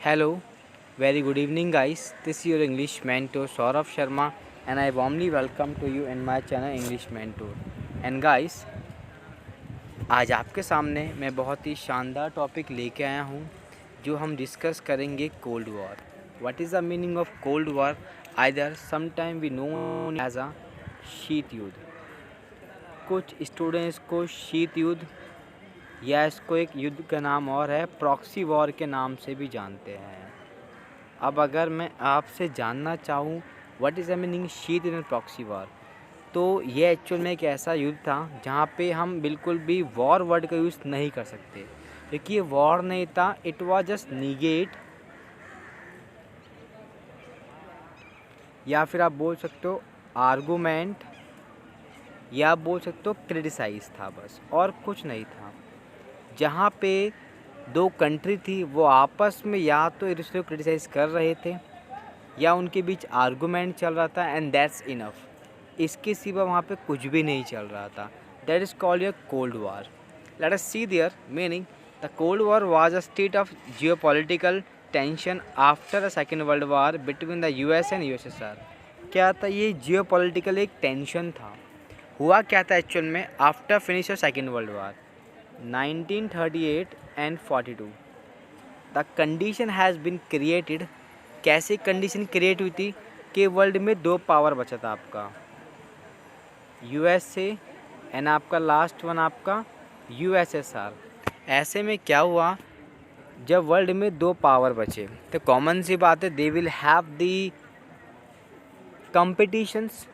Hello, very good evening, guys. This is your English mentor Saurav Sharma, and I warmly welcome to you in my channel English Mentor. And guys, आज आपके सामने मैं बहुत ही शानदार topic लेके आया हूँ जो हम डिस्कस करेंगे cold war. What is the meaning of cold war? Either sometime we know as a शीत युद्ध. कुछ स्टूडेंट्स को शीत युद्ध या इसको एक युद्ध का नाम और है प्रॉक्सी वॉर के नाम से भी जानते हैं. अब अगर मैं आपसे जानना चाहूँ व्हाट इज़ द मीनिंग शीत युद्ध एंड प्रॉक्सी वॉर, तो ये एक्चुअल में एक ऐसा युद्ध था जहाँ पे हम बिल्कुल भी वॉर वर्ड का यूज़ नहीं कर सकते, क्योंकि ये वॉर नहीं था. इट वाज जस्ट निगेट, या फिर आप बोल सकते हो आर्गूमेंट, या बोल सकते हो क्रिटिसाइज था, बस और कुछ नहीं था. जहाँ पे दो कंट्री थी वो आपस में या तो एक दूसरे को क्रिटिसाइज़ कर रहे थे या उनके बीच आर्गूमेंट चल रहा था, एंड दैट्स इनफ. इसके सिवा वहाँ पे कुछ भी नहीं चल रहा था. That is called your cold war. Let us see their meaning. The cold war was a state of geopolitical tension after the second world war between the US and USSR. क्या था ये? जियोपॉलिटिकल एक tension था. हुआ क्या था actual में after finish off second world war 1938 and 42. The condition has been created. कैसे कंडीशन क्रिएट हुई थी कि वर्ल्ड में दो पावर बचा था आपका यूएसए एंड आपका लास्ट वन आपका यूएसएसआर. ऐसे में क्या हुआ, जब वर्ल्ड में दो पावर बचे तो कॉमन सी बात है, they will have the competitions.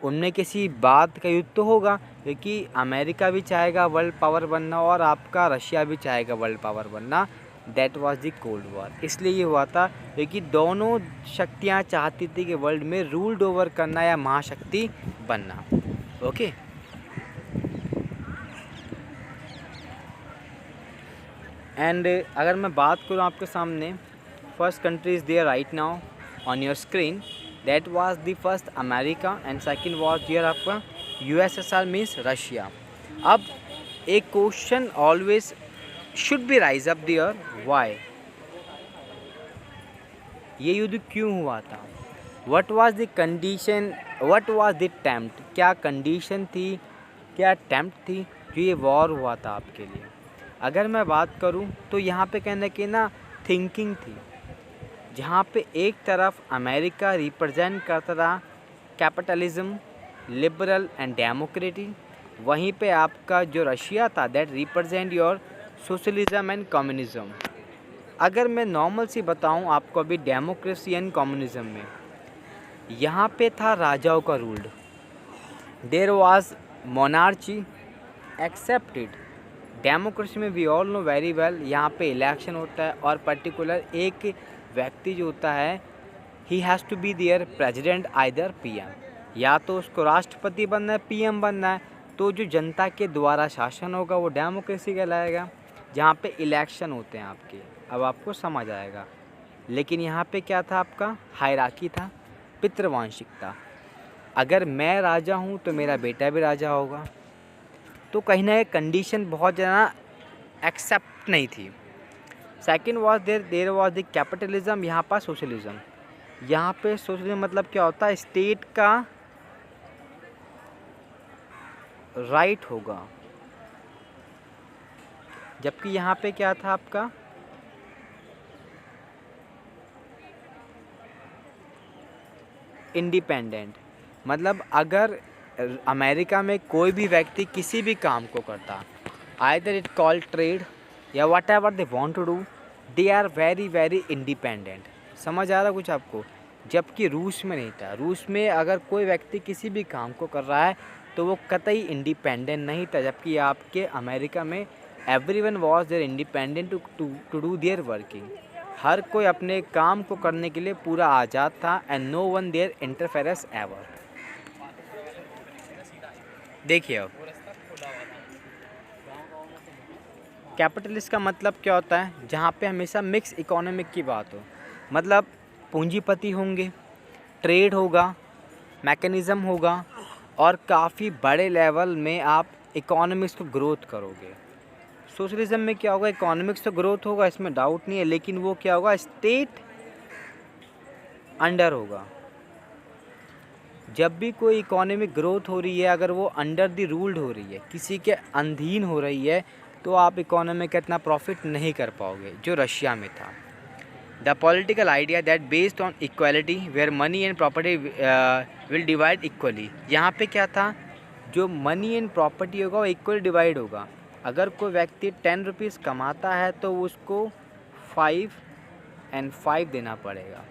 उनमें किसी बात का युद्ध तो होगा, क्योंकि अमेरिका भी चाहेगा वर्ल्ड पावर बनना और आपका रशिया भी चाहेगा वर्ल्ड पावर बनना. That was the cold war. इसलिए ये हुआ था क्योंकि दोनों शक्तियाँ चाहती थी कि वर्ल्ड में रूल्ड ओवर करना या महाशक्ति बनना. ओके. एंड अगर मैं बात करूँ आपके सामने, first country is there right now on your screen. That was the first America and second was there आपका यूएसएसआर मीन्स रशिया. अब एक question always should be raise up there, why? ये युद्ध क्यों हुआ था? What was the condition, what was the tempt? क्या condition थी, क्या टेम्प्ट थी जो ये वॉर हुआ था आपके लिए? अगर मैं बात करूं तो यहाँ पे कहने की ना थिंकिंग थी, जहाँ पे एक तरफ अमेरिका रिप्रेजेंट करता था कैपिटलिज्म, लिबरल एंड डेमोक्रेसी, वहीं पे आपका जो रशिया था that represent your socialism and communism. अगर मैं नॉर्मल सी बताऊं आपको, अभी डेमोक्रेसी एंड कम्युनिज्म में यहाँ पे था राजाओं का ruled. There was monarchy accepted. Democracy में we all know very well, यहाँ पे इलेक्शन होता है और पर्टिकुलर एक व्यक्ति जो होता है ही has to be there president either PM, या तो उसको राष्ट्रपति बनना है पीएम बनना है. तो जो जनता के द्वारा शासन होगा वो डेमोक्रेसी कहलाएगा, जहाँ पे इलेक्शन होते हैं आपके. अब आपको समझ आएगा. लेकिन यहाँ पे क्या था आपका हायरार्की था, पितृवांशिकता. अगर मैं राजा हूँ तो मेरा बेटा भी राजा होगा. तो कहीं ना कहीं कंडीशन बहुत ज़्यादा एक्सेप्ट नहीं थी. Second was there was the capitalism. यहाँ पर सोशलिज्म. यहाँ पे सोशलिज्म मतलब क्या होता है? स्टेट का राइट होगा, जबकि यहाँ पे क्या था आपका इंडिपेंडेंट. मतलब अगर अमेरिका में कोई भी व्यक्ति किसी भी काम को करता, आइदर इट कॉल ट्रेड या whatever they want to do, they are very very independent. समझ आ रहा कुछ आपको? जबकि रूस में नहीं था. रूस में अगर कोई व्यक्ति किसी भी काम को कर रहा है तो वो कतई इंडिपेंडेंट नहीं था, जबकि आपके अमेरिका में everyone was there independent to do their working. हर कोई अपने काम को करने के लिए पूरा आज़ाद था, and no one there interference ever. देखिए अब कैपिटलिस्ट का मतलब क्या होता है? जहाँ पे हमेशा मिक्स इकोनॉमिक की बात हो. मतलब पूंजीपति होंगे, ट्रेड होगा, मैकेनिज़्म होगा, और काफ़ी बड़े लेवल में आप इकोनॉमिक्स को ग्रोथ करोगे. सोशलिज्म में क्या होगा, इकोनॉमिक्स तो ग्रोथ होगा, इसमें डाउट नहीं है, लेकिन वो क्या होगा, स्टेट अंडर होगा। जब भी कोई इकोनॉमिक ग्रोथ हो रही है, अगर वो अंडर द रूल्ड हो रही है, किसी के अधीन हो रही है, तो आप इकोनॉमी का इतना प्रॉफिट नहीं कर पाओगे, जो रशिया में था। The political idea that based on equality where money and property will divide equally. यहाँ पे क्या था, जो मनी एंड प्रॉपर्टी होगा वो इक्वल डिवाइड होगा। अगर कोई व्यक्ति 10 रुपीज़ कमाता है तो उसको 5 और 5 देना पड़ेगा,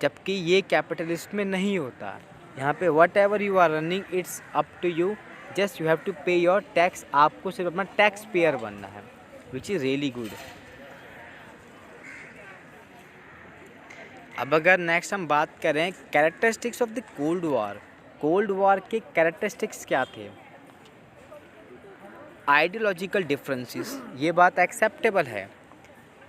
जबकि ये कैपिटलिस्ट में नहीं होता। यहाँ पे whatever you are running it's up to you, just you have to pay your tax. आपको सिर्फ अपना टैक्स पेयर बनना है, विच इज़ रियली गुड। अब अगर नेक्स्ट हम बात करें characteristics of the cold war, cold war के कैरेक्टरिस्टिक्स क्या थे। आइडियोलॉजिकल डिफरेंसेस, ये बात एक्सेप्टेबल है।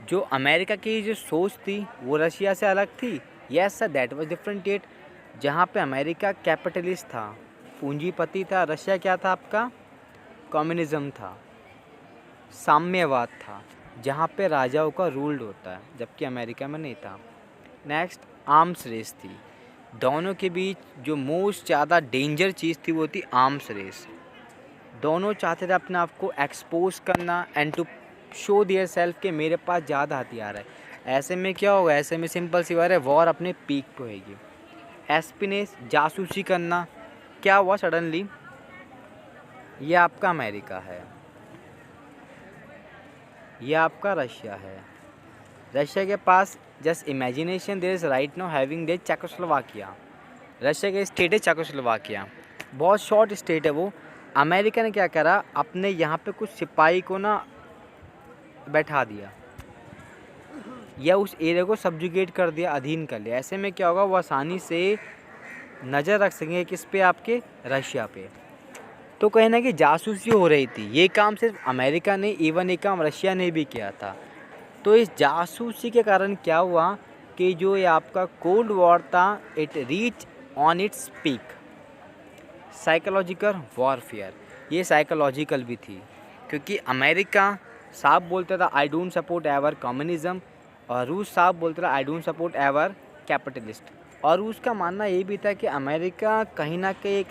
जो अमेरिका की जो सोच थी वो रशिया से अलग थी, यस सर, दैट वाज डिफरेंटिएट। जहाँ पे अमेरिका कैपिटलिस्ट था, पूंजीपति था, रशिया क्या था आपका, कम्युनिज्म था, साम्यवाद था, जहाँ पे राजाओं का रूल्ड होता है, जबकि अमेरिका में नहीं था। नेक्स्ट आर्म्स रेस थी, दोनों के बीच जो मोस्ट ज़्यादा डेंजर चीज़ थी वो थी आर्म्स रेस। दोनों चाहते थे अपने आप को एक्सपोज करना and to show their self कि मेरे पास ज़्यादा हथियार है। ऐसे में क्या होगा, ऐसे में सिंपल सी बात है, वॉर अपने पीक पे होगी। एस्पिनेस, जासूसी करना, क्या हुआ सडनली, ये आपका अमेरिका है, ये आपका रशिया है। रशिया के पास just imagination there is right now having the Czechoslovakia, Russia का स्टेट है चेकोस्लोवाकिया, बहुत शॉर्ट स्टेट है वो। अमेरिका ने क्या करा, अपने यहाँ पे कुछ सिपाही को ना बैठा दिया या उस एरिया को सब्जुगेट कर दिया, अधीन कर लिया। ऐसे में क्या होगा, वो आसानी से नज़र रख सकेंगे किस पे, आपके रशिया पे। तो कहीं ना कि जासूसी हो रही थी, ये काम सिर्फ अमेरिका ने, इवन ये काम रशिया ने भी किया था। तो इस जासूसी के कारण क्या हुआ कि जो ये आपका कोल्ड वॉर था, it reach on its peak. Psychological warfare, ये साइकोलॉजिकल भी थी, क्योंकि अमेरिका साफ बोलता था I don't support ever communism, और रूस साफ बोलता था I don't support ever capitalist. और रूस का मानना ये भी था कि अमेरिका कहीं ना कहीं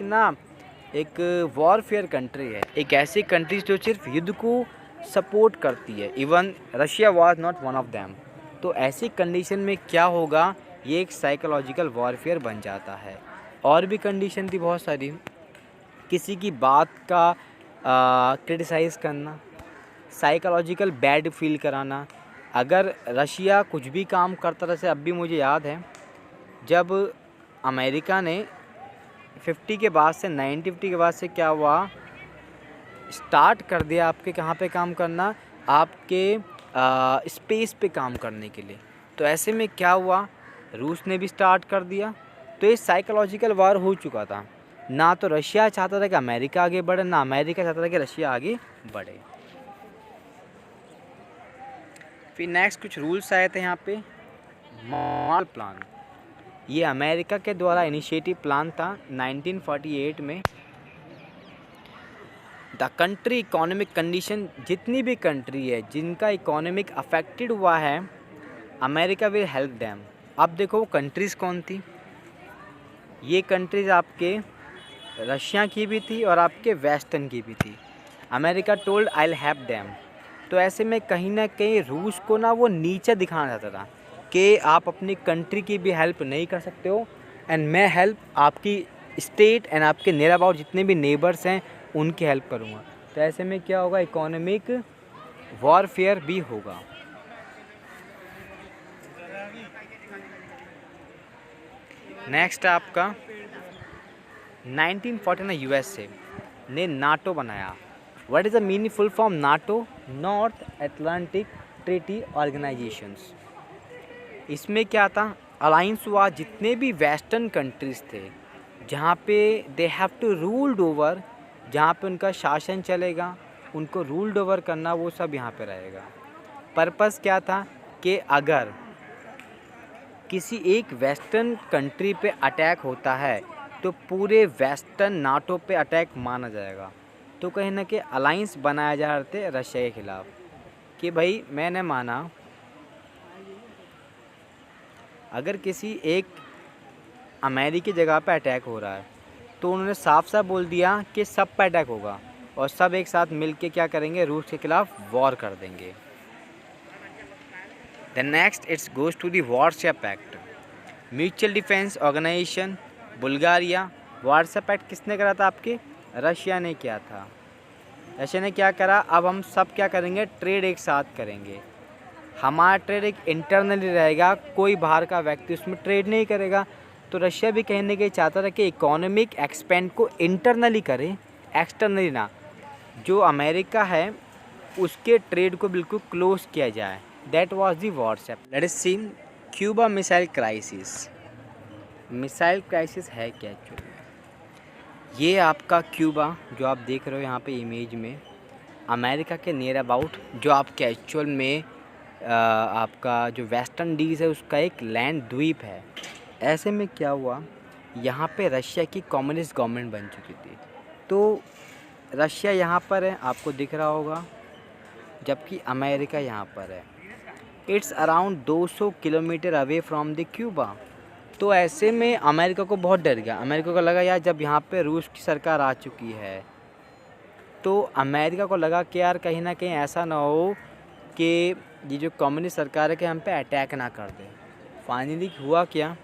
एक वॉरफेयर कंट्री है, एक ऐसी कंट्री जो सिर्फ युद्ध को सपोर्ट करती है। Even Russia was not one of them. तो ऐसी कंडीशन में क्या होगा, ये एक साइकोलॉजिकल वॉरफेयर बन जाता है। और भी कंडीशन थी बहुत सारी, किसी की बात का क्रिटिसाइज़ करना, साइकोलॉजिकल बैड फील कराना। अगर रशिया कुछ भी काम करता रहे, अब भी मुझे याद है जब अमेरिका ने 50 के बाद से 1950 के बाद से क्या हुआ, स्टार्ट कर दिया आपके कहाँ पे काम करना, आपके स्पेस पे काम करने के लिए। तो ऐसे में क्या हुआ, रूस ने भी स्टार्ट कर दिया। तो ये साइकोलॉजिकल वार हो चुका था, ना तो रशिया चाहता था कि अमेरिका आगे बढ़े, ना अमेरिका चाहता था कि रशिया आगे बढ़े। फिर नेक्स्ट कुछ रूल्स आए थे यहाँ पे। मॉल प्लान, ये अमेरिका के द्वारा इनिशिएटिव प्लान था 1948 में। द कंट्री इकोनॉमिक कंडीशन, जितनी भी कंट्री है जिनका इकोनॉमिक अफेक्टेड हुआ है, अमेरिका विल हेल्प देम। अब देखो वो कंट्रीज़ कौन थी, ये कंट्रीज़ आपके रशिया की भी थी और आपके वेस्टर्न की भी थी। America told I will help them. तो ऐसे में कहीं ना कहीं रूस को ना वो नीचे दिखाना चाहता था कि आप अपनी कंट्री की भी हेल्प नहीं कर सकते हो, एंड मैं हेल्प आपकी स्टेट एंड आपके नियर अबाउट जितने भी नेबर्स हैं उनकी हेल्प करूँगा। तो ऐसे में क्या होगा, इकोनॉमिक वॉरफेयर भी होगा। नेक्स्ट आपका 1949 यूएसए ने नाटो बनाया। What is the meaning full form NATO, north Atlantic treaty organisations. इसमें क्या था, अलाइंस हुआ जितने भी वेस्टर्न कंट्रीज़ थे जहाँ पे they have to ruled over, जहाँ पे उनका शासन चलेगा, उनको रूल्ड ओवर करना, वो सब यहाँ पे रहेगा। पर्पस क्या था कि अगर किसी एक वेस्टर्न कंट्री पे अटैक होता है तो पूरे वेस्टर्न नाटो पे अटैक माना जाएगा। तो कहीं ना कहीं अलाइंस बनाया जा रहे थे रशिया के खिलाफ कि भाई मैंने माना अगर किसी एक अमेरिकी जगह पे अटैक हो रहा है तो उन्होंने साफ साफ बोल दिया कि सब पे अटैक होगा और सब एक साथ मिलके क्या करेंगे, रूस के खिलाफ वॉर कर देंगे। The next it's goes to the Warsaw Pact, mutual defence organisation Bulgaria. Warsaw Pact किसने करा था? आपके रशिया ने किया था। रशिया ने क्या करा, अब हम सब क्या करेंगे, ट्रेड एक साथ करेंगे। हमारा ट्रेड एक इंटरनली रहेगा, कोई बाहर का व्यक्ति उसमें ट्रेड नहीं करेगा। तो रशिया भी कहने के चाहता था कि इकोनॉमिक एक्सपेंड को इंटरनली करें, एक्सटर्नली ना। जो अमेरिका है उसके ट्रेड को बिल्कुल क्लोज किया जाए। That was the Warsaw. Let us see Cuba missile crisis. Missile crisis है क्या एक्चुअली? ये आपका क्यूबा जो आप देख रहे हो यहाँ पे इमेज में, अमेरिका के नियर अबाउट, जो आपके एक्चुअल में आपका जो वेस्टर्न इंडीज़ है उसका एक लैंड द्वीप है। ऐसे में क्या हुआ, यहाँ पे रशिया की कम्युनिस्ट गवर्नमेंट बन चुकी थी। तो रशिया यहाँ पर है, आपको दिख रहा होगा, जबकि अमेरिका यहाँ पर है। It's around 200 kilometre away from the Cuba. तो ऐसे में अमेरिका को बहुत डर गया। अमेरिका को लगा यार जब यहाँ पे रूस की सरकार आ चुकी है तो अमेरिका को लगा कि यार कहीं ना कहीं ऐसा ना हो कि ये जो कम्युनिस्ट सरकार है कि हम पे अटैक ना कर दे। फाइनली हुआ क्या,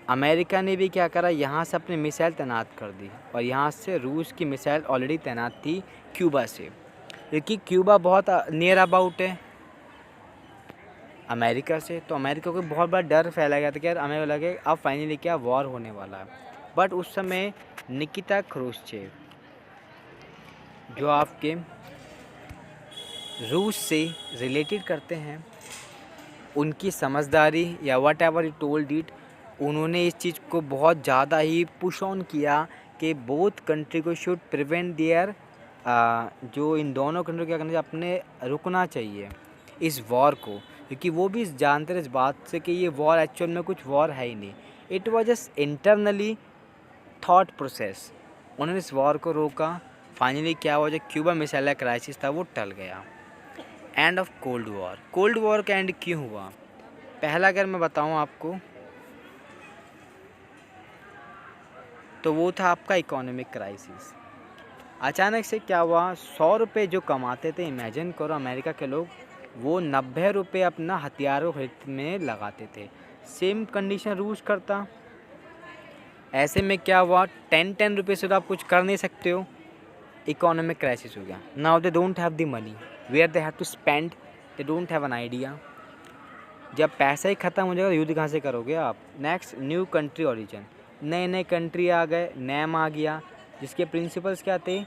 अमेरिका ने भी क्या करा, यहाँ से अपनी मिसाइल तैनात कर दी और यहाँ से रूस की मिसाइल ऑलरेडी तैनात थी क्यूबा से, क्योंकि क्यूबा बहुत नियर अबाउट है अमेरिका से। तो अमेरिका को बहुत बड़ा डर फैला गया था कि यार हमें लगे अब फाइनली क्या वॉर होने वाला है। बट उस समय निकिता क्रूश्चेव जो आपके रूस से रिलेटेड करते हैं, उनकी समझदारी या what ever he told it, उन्होंने इस चीज़ को बहुत ज़्यादा ही पुश ऑन किया कि बोथ कंट्री को शुड प्रिवेंट देयर, जो इन दोनों कंट्री को क्या करना चाहिए, अपने रुकना चाहिए इस वॉर को, क्योंकि वो भी जानते थे इस बात से कि ये वॉर एक्चुअल में कुछ वॉर है ही नहीं। It was just internally thought process. उन्होंने इस वॉर को रोका। फाइनली क्या हुआ, जो क्यूबा मिसाइल क्राइसिस था वो टल गया। End of cold war. Cold war का एंड क्यों हुआ? पहला अगर मैं बताऊं आपको तो वो था आपका इकोनॉमिक क्राइसिस। अचानक से क्या हुआ, 100 रुपये जो कमाते थे, इमेजिन करो अमेरिका के लोग, वो 90 रुपये अपना हथियारों खरीदने में लगाते थे। सेम कंडीशन रूस करता। ऐसे में क्या हुआ, 10 रुपये से तो आप कुछ कर नहीं सकते हो, इकोनॉमिक क्राइसिस हो गया। Now they don't have the money where they have to spend, they don't have an idea. जब पैसा ही ख़त्म हो जाएगा युद्ध कहाँ से करोगे आप? Next, new country origin. नए नए कंट्री आ गए, नेम आ गया, जिसके प्रिंसिपल्स क्या थे,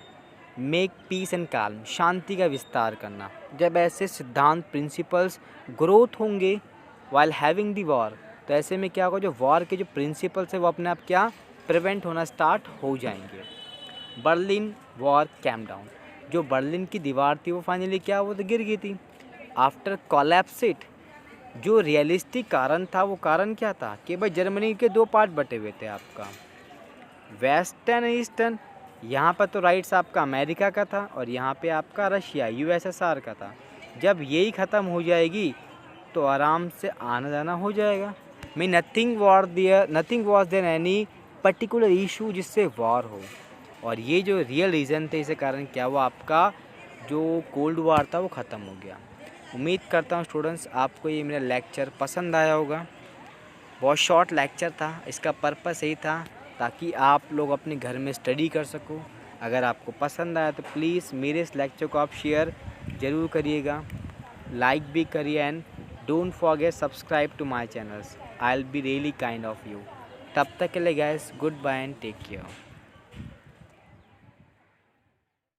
मेक पीस एंड काल्म, शांति का विस्तार करना। जब ऐसे सिद्धांत प्रिंसिपल्स ग्रोथ होंगे वाइल हैविंग दी वॉर, तो ऐसे में क्या होगा, जो वॉर के जो प्रिंसिपल्स है वो अपने आप क्या प्रिवेंट होना स्टार्ट हो जाएंगे। Berlin war came down. जो बर्लिन की दीवार थी वो फाइनली क्या, वो तो गिर गई थी। आफ्टर कोलैप्स इट, जो रियलिस्टिक कारण था वो कारण क्या था कि भाई जर्मनी के 2 पार्ट बटे हुए थे, आपका वेस्टर्न ईस्टर्न। यहाँ पर तो राइट्स आपका अमेरिका का था और यहाँ पे आपका रशिया यूएसएसआर का था। जब यही ख़त्म हो जाएगी तो आराम से आना जाना हो जाएगा। Nothing was there any particular issue जिससे वॉर हो। और ये जो रियल रीज़न थे इसके कारण क्या हुआ, आपका जो कोल्ड वॉर था वो ख़त्म हो गया। उम्मीद करता हूँ स्टूडेंट्स आपको ये मेरा लेक्चर पसंद आया होगा। बहुत शॉर्ट लेक्चर था, इसका पर्पस यही था ताकि आप लोग अपने घर में स्टडी कर सको। अगर आपको पसंद आया तो प्लीज़ मेरे इस लेक्चर को आप शेयर ज़रूर करिएगा, लाइक भी करिए and don't forget subscribe to my channels. I will be really kind of you. तब तक के लिए guys, goodbye and take care.